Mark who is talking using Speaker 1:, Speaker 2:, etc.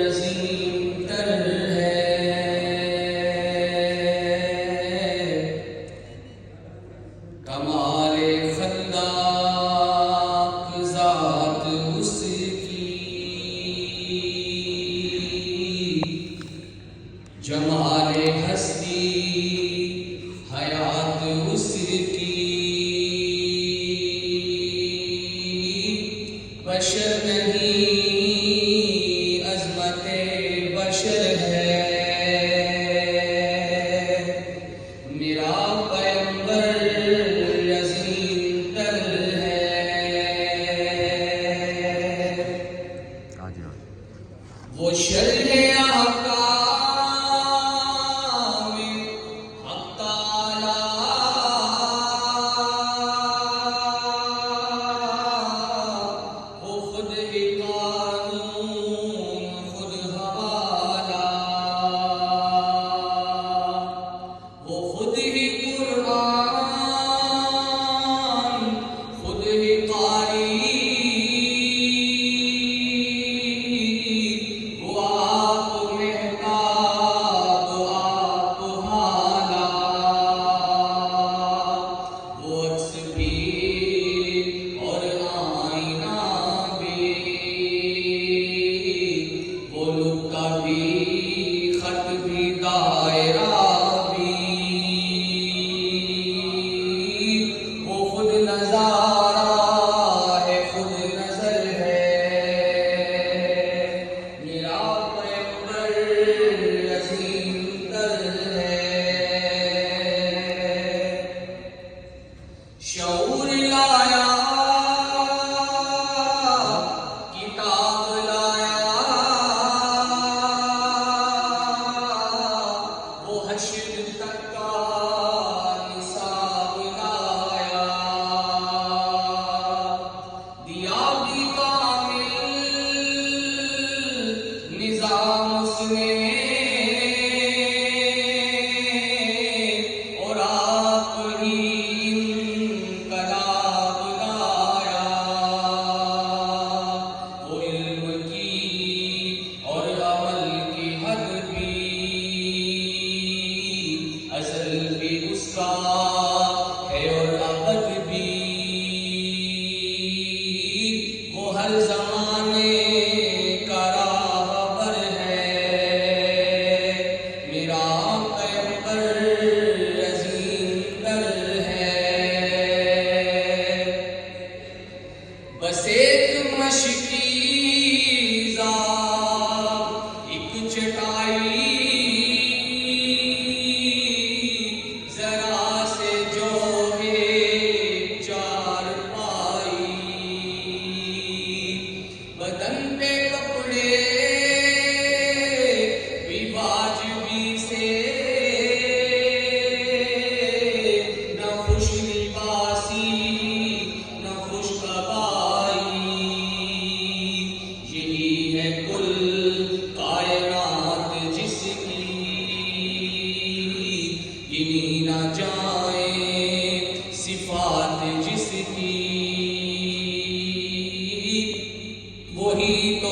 Speaker 1: عظیم تر ہے، کمال خلاق ذات اس کی، جمال ہستی حیات اس کی، بشر نہیں عظمت بشر ہے، میرا پیغمبر عظیم تر ہے، وہ شرح احکام حق تعالی، وہ خود ہی قانون خود حوالہ، وہ خود ہی قرآن خود ہی قاری، وہ آپ مہتاب آپ حالہ، وہ عکس بھی اور آئینہ بھی، وہ لکا بھی خط بھی دائرہ بھی، وہ خود نظارہ ہے خود نظر ہے، میرا پیغمبر عظیم تر ہے، شعور لایا کتاب لایا، وہ حشر تک کا نصاب لایا، دیا بھی کامل نظام اس نے، اور آپ ہی انقلاب لایا، وہ علم کی اور عمل کی حد بھی، ازل بھی اس کا ہے اور ابد بھی، وہ ہر زمانے کا راہبر ہے، میرا پیغمبر عظیم تر ہے، بس ایک مشکیزہ ایک چٹائی، ذرا سے جو ہے چار پائی، بدن پہ کپڑے بھی واجبی سے، نہ خوش لباسی نہ خوش قبائی، یہی ہے کل کائنات جس کی، گنی نہ جائیں صفات جس کی، وہی تو